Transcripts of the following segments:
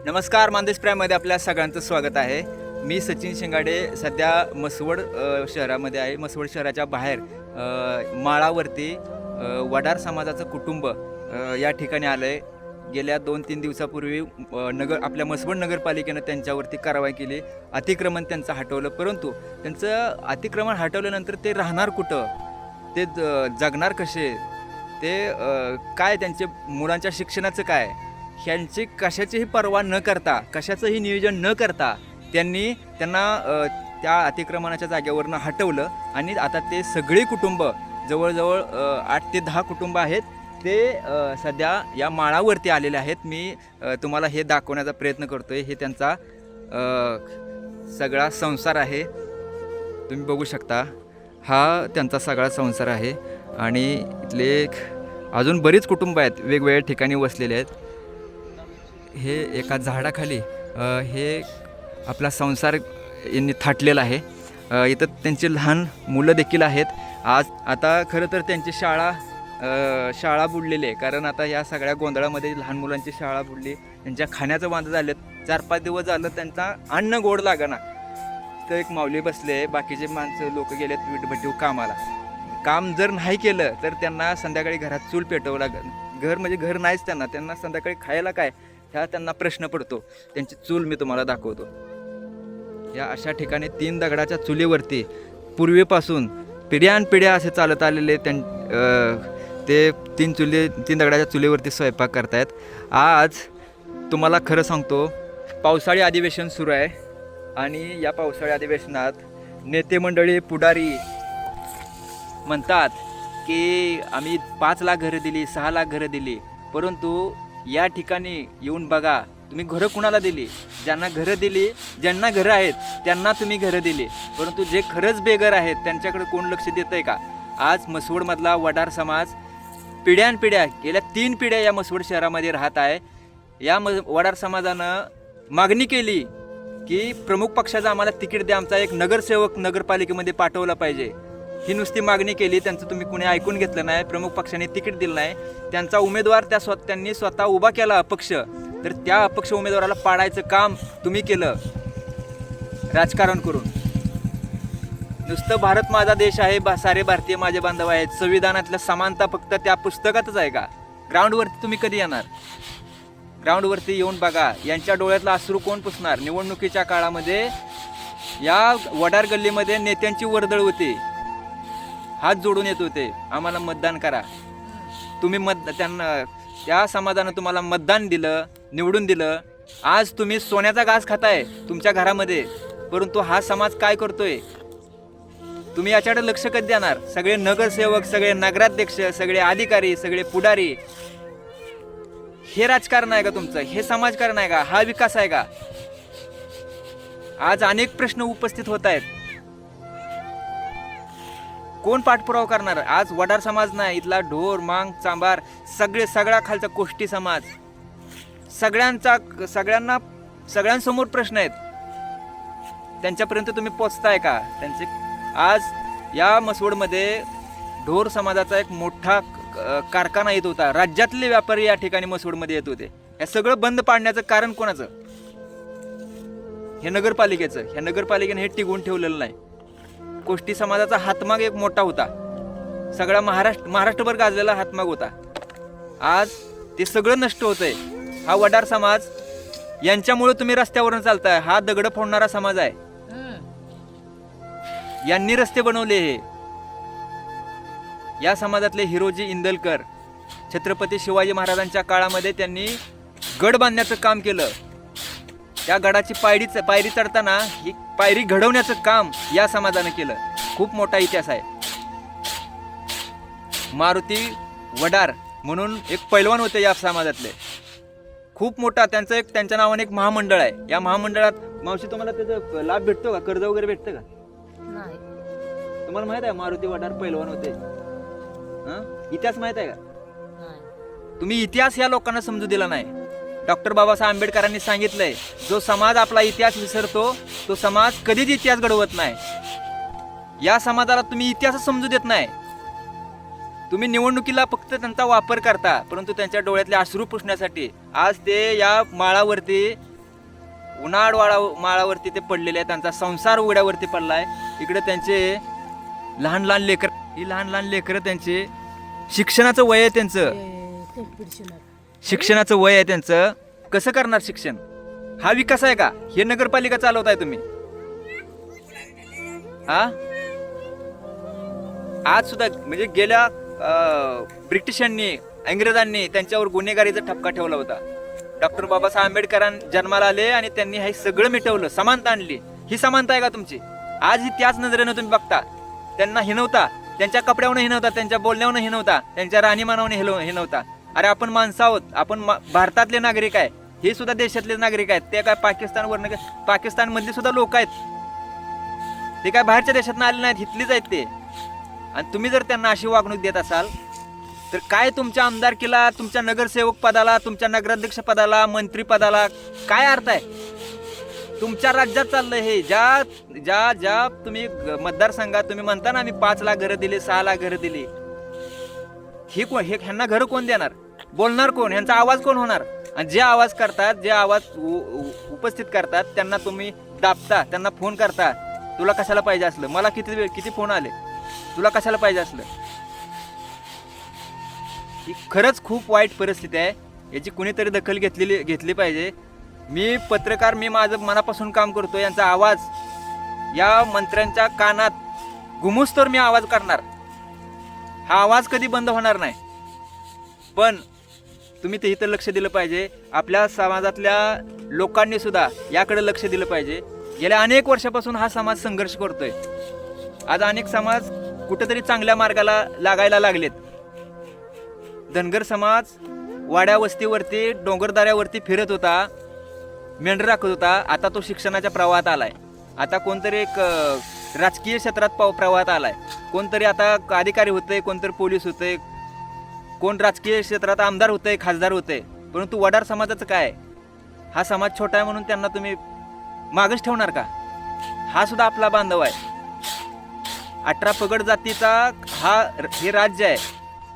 नमस्कार, मानदेश प्राईममध्ये आपल्या सगळ्यांचं स्वागत आहे. मी सचिन शिंगाडे सध्या म्हसवड शहरामध्ये आहे. म्हसवड शहराच्या बाहेर माळावरती वडार समाजाचं कुटुंब या ठिकाणी आलं आहे. गेल्या 2-3 दिवसापूर्वी आपल्या म्हसवड नगरपालिकेनं त्यांच्यावरती कारवाई केली. अतिक्रमण त्यांचं हटवलं, परंतु त्यांचं अतिक्रमण हटवल्यानंतर ते राहणार कुठं, ते जगणार कसे, ते काय, त्यांचे मुलांच्या शिक्षणाचं काय, ह्यांची कशाचीही पर्वा न करता, कशाचंही नियोजन न करता त्यांना त्या अतिक्रमणाच्या जागेवरनं हटवलं. आणि आता ते सगळी कुटुंब, जवळजवळ 8 ते 10 कुटुंब आहेत, ते सध्या या माळावरती आलेले आहेत. मी तुम्हाला हे दाखवण्याचा प्रयत्न करतोय. हे त्यांचा सगळा संसार आहे, तुम्ही बघू शकता. हा त्यांचा सगळा संसार आहे. आणि इथले अजून बरीच कुटुंब आहेत, वेगवेगळ्या ठिकाणी वसलेले आहेत. हे एका झाडाखाली हे आपला संसार यांनी थाटलेला आहे. इथं त्यांची लहान मुलं देखील आहेत. आता खरं तर त्यांची शाळा बुडलेली आहे, कारण आता या सगळ्या गोंधळामध्ये लहान मुलांची शाळा बुडली, त्यांच्या खाण्याचं वांदं झालं. 4-5 दिवस झालं त्यांचा अन्न गोड लागना. तर एक माऊली बसले, बाकीचे माणसं लोक गेलेत वीटभट्टीव कामाला. काम जर नाही केलं तर त्यांना संध्याकाळी घरात चूल पेटवावं लागेल. घर म्हणजे घर नाहीच त्यांना संध्याकाळी खायला काय, ह्या त्यांना प्रश्न पडतो. त्यांची चूल मी तुम्हाला दाखवतो. या अशा ठिकाणी 3 दगडाच्या चुलीवरती पूर्वीपासून पिढ्यानपिढ्या असे चालत आलेले ते 3 दगडाच्या चुलीवरती स्वयंपाक करतायत. आज तुम्हाला खरं सांगतो, पावसाळी अधिवेशन सुरू आहे आणि या पावसाळी अधिवेशनात नेते मंडळी, पुढारी म्हणतात की आम्ही 5 लाख घरं दिली, 6 लाख घरं दिली, परंतु या ठिकाणी येऊन बघा, तुम्ही घरं कुणाला दिली? ज्यांना घरं दिली, ज्यांना घरं आहेत त्यांना तुम्ही घरं दिली, परंतु जे खरंच बेघर आहेत त्यांच्याकडे कोण लक्ष देतंय का? आज म्हसवडमधला वडार समाज पिढ्यानपिढ्या, गेल्या 3 पिढ्या या म्हसवड शहरामध्ये राहत आहे. या वडार समाजानं मागणी केली की प्रमुख पक्षाचं आम्हाला तिकीट द्या, आमचा एक नगरसेवक नगरपालिकेमध्ये पाठवला पाहिजे. ही नुसती मागणी केली, त्यांचं तुम्ही कुणी ऐकून घेतलं नाही. प्रमुख पक्षाने तिकीट दिलं नाही. त्यांचा उमेदवार त्यांनी स्वतः उभा केला अपक्ष, तर त्या अपक्ष उमेदवाराला पाडायचं काम तुम्ही केलं राजकारण करून. नुसतं भारत माझा देश आहे, सारे भारतीय माझे बांधव आहेत, संविधानातल्या समानता फक्त त्या पुस्तकातच आहे का? ग्राउंडवरती तुम्ही कधी येणार? ग्राउंडवरती येऊन बघा. यांच्या डोळ्यातलं अश्रू कोण पुसणार? निवडणुकीच्या काळामध्ये या वडार गल्लीमध्ये नेत्यांची वर्दळ होती, हात जोडून येत होते, आम्हाला मतदान करा. तुम्ही त्या समाजानं तुम्हाला मतदान दिलं, निवडून दिलं. आज तुम्ही सोन्याचा घास खाताय तुमच्या घरामध्ये, परंतु हा समाज काय करतोय? तुम्ही याच्याकडे लक्ष कधी देणार? सगळे नगरसेवक, सगळे नगराध्यक्ष, सगळे अधिकारी, सगळे पुढारी, हे राजकारण आहे का तुमचं? हे समाजकारण आहे का? हा विकास आहे का? आज अनेक प्रश्न उपस्थित होत आहेत. कोण पाठपुरावा करणार? आज वडार समाज नाही, इथला ढोर, मांग, चांभार, सगळा खालचा कोष्टी समाज, सगळ्यांसमोर प्रश्न आहेत. त्यांच्यापर्यंत तुम्ही पोचताय का? आज या म्हसवडमध्ये ढोर समाजाचा एक मोठा कारखाना येत होता. राज्यातले व्यापारी या ठिकाणी म्हसवडमध्ये येत होते. हे सगळं बंद पाडण्याचं कारण कोणाचं? हे नगरपालिकेचं. ह्या नगरपालिकेने हे टिकवून ठेवलेलं नाही. कोष्टी समाजाचा हातमाग एक मोठा होता, सगळा महाराष्ट्रभर गाजलेला हातमाग होता. आज ते सगळं नष्ट होतंय. हा वडार समाज, यांच्यामुळे तुम्ही रस्त्यावरून चालताय. हा दगड फोडणारा समाज आहे. यांनी रस्ते बनवले. हे या समाजातले हिरोजी इंदलकर, छत्रपती शिवाजी महाराजांच्या काळामध्ये त्यांनी गड बांधण्याचं काम केलं. त्या गडाची पायरी चढताना ही पायरी घडवण्याचं काम या समाजानं केलं. खूप मोठा इतिहास आहे. मारुती वडार म्हणून एक पैलवान होते या समाजातले, खूप मोठा. त्यांच्या नावाने एक महामंडळ आहे. या महामंडळात मावशी तुम्हाला त्याचा लाभ भेटतो का? कर्ज वगैरे भेटतं का? नाही. तुम्हाला माहित आहे मारुती वडार पैलवान होते? इतिहास माहित आहे का? तुम्ही इतिहास या लोकांना समजू दिला नाही. डॉक्टर बाबासाहेब आंबेडकरांनी सांगितलंय, जो समाज आपला इतिहास विसरतो तो समाज कधीच इतिहास घडवत नाही. या समाजाला तुम्ही इतिहास समजू देत नाही. तुम्ही निवडणुकीला फक्त त्यांचा वापर करता, परंतु त्यांच्या डोळ्यातले अश्रू पुसण्यासाठी आज ते या माळावरती उन्हाळ माळावरती ते पडलेले आहेत. त्यांचा संसार उघड्यावरती पडलाय. इकडे त्यांचे लहान लहान लेकर, ही लहान लहान लेकरं, त्यांचे शिक्षणाचं वय आहे, त्यांचं शिक्षणाचं वय आहे त्यांचं. कसं करणार शिक्षण? हा विकास आहे का? हे नगरपालिका चालवताय तुम्ही? हा आज सुद्धा म्हणजे गेल्या ब्रिटिशांनी, इंग्रजांनी त्यांच्यावर गुन्हेगारीचा ठपका ठेवला होता. डॉक्टर बाबासाहेब आंबेडकर जन्माला आले आणि त्यांनी हे सगळं मिटवलं, समानता आणली. ही समानता आहे का तुमची? आज ही त्याच नजरेनं तुम्ही बघता. त्यांना हिनवता, त्यांच्या कपड्यावरून हिनवता, त्यांच्या बोलण्यावरून हिनवता, त्यांच्या राहणीमानावरून हिनवता. अरे आपण माणसं आहोत, आपण भारतातले नागरिक आहे, हे सुद्धा देशातले नागरिक आहेत. ते काय पाकिस्तानवरनं, पाकिस्तानमधले सुद्धा लोक आहेत, ते काय बाहेरच्या देशातनं आले नाहीत, इथलीच आहेत ते. आणि तुम्ही जर त्यांना अशी वागणूक देत असाल तर काय तुमच्या आमदारकीला, तुमच्या नगरसेवक पदाला, तुमच्या नगराध्यक्ष पदाला, मंत्री पदाला काय अर्थ आहे? तुमच्या राज्यात चाललंय हे. ज्या तुम्ही मतदारसंघात तुम्ही म्हणता ना, आम्ही 5 लाख घरं दिली, 6 लाख घरं दिली, हे ह्यांना घरं कोण देणार? बोलणार कोण? ह्यांचा आवाज कोण होणार? आणि जे आवाज करतात, जे आवाज उपस्थित करतात, त्यांना तुम्ही दाबता, त्यांना फोन करता. तुला कशाला पाहिजे असलं? मला किती फोन आले, तुला कशाला पाहिजे असलं? ही खरंच खूप वाईट परिस्थिती आहे. याची कुणीतरी दखल घेतली पाहिजे. मी पत्रकार, मी माझं मनापासून काम करतो. यांचा आवाज या मंत्र्यांच्या कानात घुमूस तर मी आवाज करणार. हा आवाज कधी बंद होणार नाही. पण तुम्ही ते इथं लक्ष दिलं पाहिजे. आपल्या समाजातल्या लोकांनी सुद्धा याकडे लक्ष दिलं पाहिजे. गेल्या अनेक वर्षापासून हा समाज संघर्ष करतोय. आज अनेक समाज कुठेतरी चांगल्या मार्गाला लागायला लागलेत. धनगर समाज वाड्या वस्तीवरती, डोंगरदऱ्यावरती फिरत होता, मेंढर राखत होता. आता तो शिक्षणाच्या प्रवाहात आलाय. आता कोणतरी एक राजकीय क्षेत्रात प्रवाहात आलाय. कोणतरी आता अधिकारी होतंय, कोणतरी पोलीस होतंय, कोण राजकीय क्षेत्रात आमदार होतंय, खासदार होतंय. परंतु वडार समाजाचं काय? हा समाज छोटा आहे म्हणून त्यांना तुम्ही मागच ठेवणार का? हा सुद्धा आपला बांधव आहे. 18 पगड जातीचा हे राज्य आहे.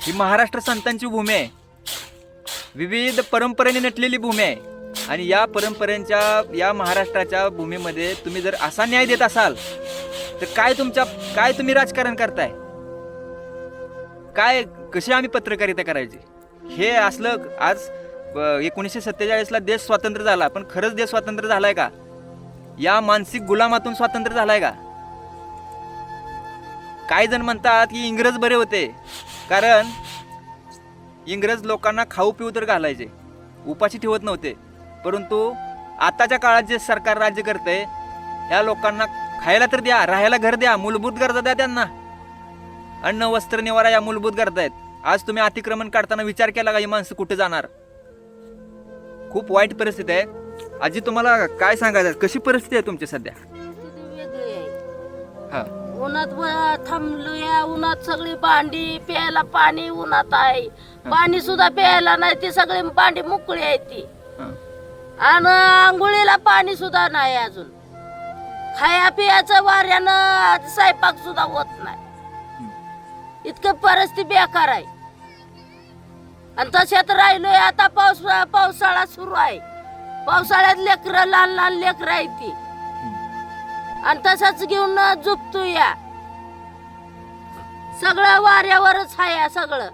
ही महाराष्ट्र संतांची भूमी आहे. विविध परंपरेने नटलेली भूमी आहे. आणि या परंपरेच्या, या महाराष्ट्राच्या भूमीमध्ये तुम्ही जर असा न्याय देत असाल तर काय तुम्ही राजकारण करताय? कशी आम्ही पत्रकारिता करायची? हे असलं. आज 1947ला देश स्वातंत्र्य झाला, पण खरंच देश स्वातंत्र्य झालाय का? या मानसिक गुलामातून स्वातंत्र्य झालाय का? काही जण म्हणतात की इंग्रज बरे होते, कारण इंग्रज लोकांना खाऊ पिऊ तर घालायचे, उपाशी ठेवत नव्हते. परंतु आताच्या काळात जे सरकार राज्य करतंय, ह्या लोकांना खायला तर द्या, राहायला घर द्या, मूलभूत गरजा द्या त्यांना. अन्न वस्त्र निवारा या मूलभूत गरजा आहेत. आज तुम्ही अतिक्रमण काढताना विचार केला का ही माणसं कुठे जाणार? खूप वाईट परिस्थिती आहे. आजी तुम्हाला काय सांगायचं, कशी परिस्थिती आहे तुमची सध्या? हा, उन्हात थांबलोया. उन्हात सगळी भांडी, प्यायला पाणी उन्हात आहे. पाणी सुद्धा प्यायला नाही, ती सगळी भांडी मोकळी आहे ती. आणि आंघोळीला पाणी सुद्धा नाही. अजून खाया पियाचं वाऱ्यानं स्वयंपाक सुद्धा होत नाही. इतकं परिस्थिती बेकार आहे. आणि तशात राहिलोय. आता पावसाळा सुरू आहे. पावसाळ्यात लेकरं, लहान लहान लेकरं आहे ती, आणि तसंच घेऊन झोपतो या. सगळं वाऱ्यावरच आहे सगळं.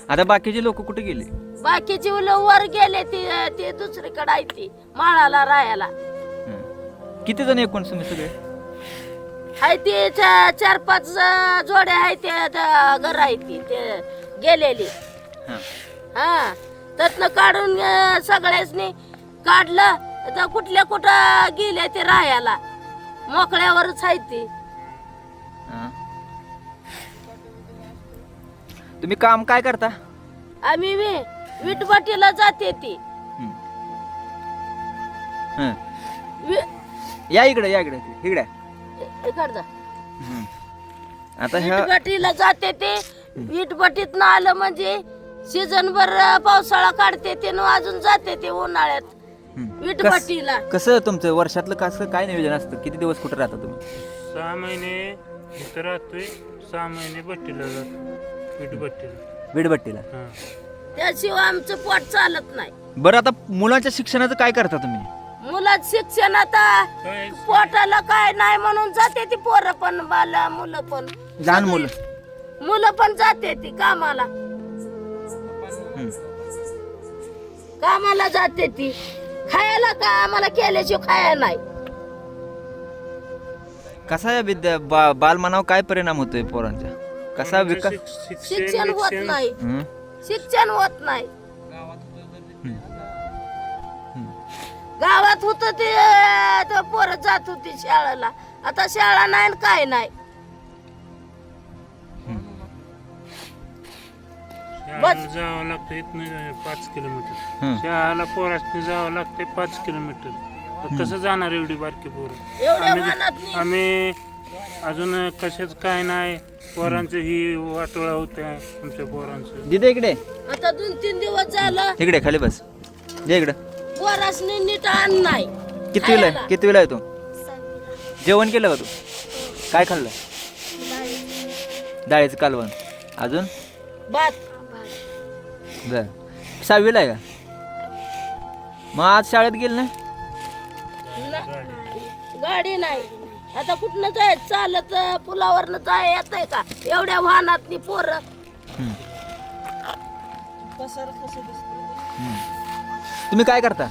आता बाकीचे लोक कुठे गेले? बाकीची वर गेले, ते दुसरीकडे आहे ती माळाला राहायला. किती जण एकूण तुम्ही सगळे? आहे ते 4-5 जोड्या आहे. ते घर आहे ती ते गेलेली. हा, त्यातनं काढून सगळ्यासनी काढलं तर कुठल्या कुठं गेले ते राहायला. मोकळ्यावरच आहे ती. तुम्ही काम काय करता? आम्ही विटभट्टीला जाते ती. या इकडे इकडे. आता विटभट्टीला जाते ते. विटभट्टीत आलं म्हणजे सीझन भर पावसाळा काढते ते, अजून जाते ते उन्हाळ्यात विटभट्टीला. कसं तुमचं वर्षातलं कसं काय नियोजन असतं? किती दिवस कुठे राहता तुम्ही? 6 महिने इथं राहतोय, 6 महिने भट्टीला जातो. विटभट्टीला. विटभट्टीला. त्याशिवाय आमचं पोट चालत नाही. बरं आता मुलांच्या शिक्षणाचं काय करता तुम्ही? मुलं शिक्षण आता काय पोटाला काय नाही म्हणून जाते ती पोरं पण मुलं पण लहान मुलं मुलं पण जाते ती कामाला कामाला जाते ती खायला का आम्हाला केल्याशिवाय खायला नाही. कसा या बालमनावर काय परिणाम होतोय पोरांच्या? कसा विकास? शिक्षण होत नाही. शिक्षण होत नाही. गावात होत ते पोरं जात होती शाळेला. आता शाळा नाही आणि काय नाही. शाळेला जावं लागतं इथनं 5 किलोमीटर. शाळेला पोरासनी जावं लागतंय 5 किलोमीटर. कसं जाणार एवढी बारकी पोरं? एवढ्या वाहनात आम्ही अजून कशाच काय नाही. पोरांचं ही वाटोळा होत आहे आमच्या पोरांचं. दिदे इकडे आता 2-3 दिवस झालं इकडे खाली बस. जे इकडे पोरासनी नीट आण नाही. कितवीला आहे तू? जेवण केलं का तू? काय खाल्लं? डाळीचं कालवण. अजून भात बर 6वीला आहे का? मग आज शाळेत गेलं नाही? गाडी नाही. आता कुठनं जाय चालत पुलावरनं जाय येतंय का एवढ्या वाहनात पोरं? तुम्ही काय करता?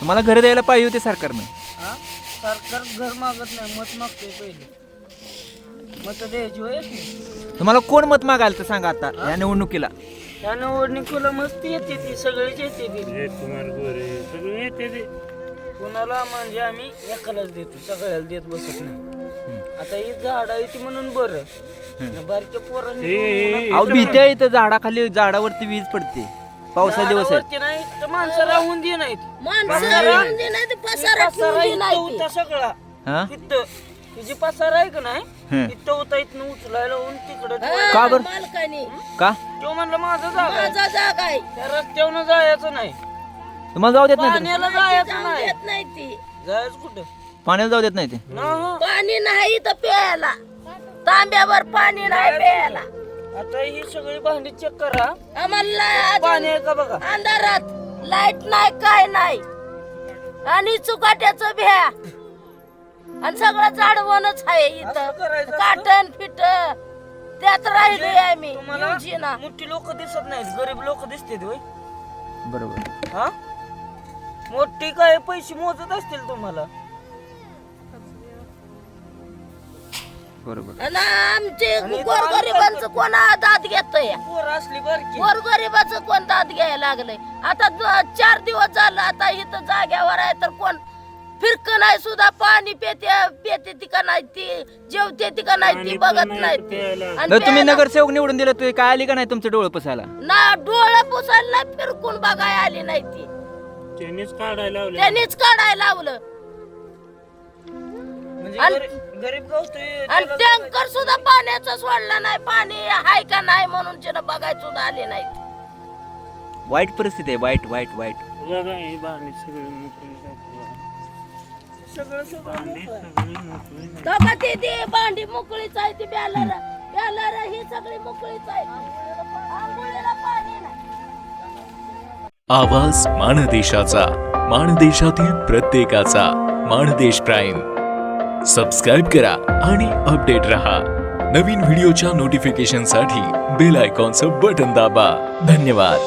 तुम्हाला घर द्यायला पाहिजे होते सरकारने. सरकार घर मागत नाही, मत मागतोय पहिले. मत द्यायची होय. तुम्हाला कोण मत मागायला तर सांगा आता या निवडणुकीला. त्या निवडणुकीला मस्ती येते ती, सगळीच येते ती. कुमार गोरे सगळे येते ते. कुणाला म्हणजे आम्ही एकालाच देतो, सगळ्याला देत बसत नाही. आता ही झाड आहे ती म्हणून बरं. बारक्या पोरांनी अहो भीती आहे इथं झाडाखाली. झाडावरती वीज पडते पावसाचे दिवस आहेत. झाडावरती नाही तर माणसं राहून दे नाहीत. माणसं राहून दे नाही ते पसारा ठेवून दे नाही ते. होता सगळा हा? इथं तुझी पसारा आहे का नाही हं. इथं होता. इथनं उचलायला होऊन तिकडं का बरं? मालकानी का तो म्हणलं माझा जागा आहे. माझा जागा आहे त्या रस्त्यावरून जायचं नाही, तुम्हाला जाऊ देत नाही ते? पाण्याला जायचं जाऊन नाही. देत नाही ती. जायचं कुठं? पाण्याला जाऊ देत नाही ते? पाणी नाही इथं प्यायला. तांब्यावर पाणी नाही प्यायला. आता ही सगळी भांडी चेक करा, आम्हाला पाणी आहे का बघा. अंधारात लाईट नाही काय नाही आणि चुकाट्याचं भ्या आणि सगळं झाडवणच आहे असं इथं. करायचं असतं? काटण फिट त्यात राहिलोय आम्ही. तुम्हाला युजीना. मोठी लोक दिसत नाहीत, गरीब लोक दिसतात होय. बरोबर. हा मोठी काय पैसे मोजत असतील तुम्हाला. बरोबर. आणि आमचे आणि गोरगरिबांचं कोण दाद घेतय? पोरं असली बारकी गोरगरिबाचं कोण दाद घ्यायला लागलंय? आता 4 दिवस झालं आता इथं जाग्यावर आहे तर कोण फिरक नाही सुद्धा. पाणी पेते ती का नाही ती, जेवते ती का नाही ती बघत नाही ती. आणि तर तुम्ही नगरसेवक निवडून दिलं तुम्ही काय आली का नाही तुमचं डोळं पुसायला? ना डोळं पुसायला नाही, फिरकून बघाय आली नाही ती. त्यांनीच काढायला लावले. त्यांनीच काढायला लावलं. म्हणजे आणि- गरीब गावतोय आणि टँकर सुद्धा पाण्याचा सोडला नाही. पाणी आहे का नाही म्हणून तिनं बघायला सुद्धा आली नाही. वाईट परिस्थिती आहे. वाईट वाईट वाईट. बघा ही भांडी सगळी मोकळी झाली. सगळं भांडी सगळी मोकळी झाली. बघा ती भांडी मोकळीच आहे. ती प्याला ही सगळी मोकळीच आहे. आंघोळीला पाणी नाही. आवाज माणदेशाचा, माणदेशातील प्रत्येकाचा. माणदेश प्राईम सबस्क्राईब करा आणि अपडेट रहा. नवीन व्हिडिओच्या नोटिफिकेशनसाठी बेल आयकॉनचं बटन दाबा. धन्यवाद.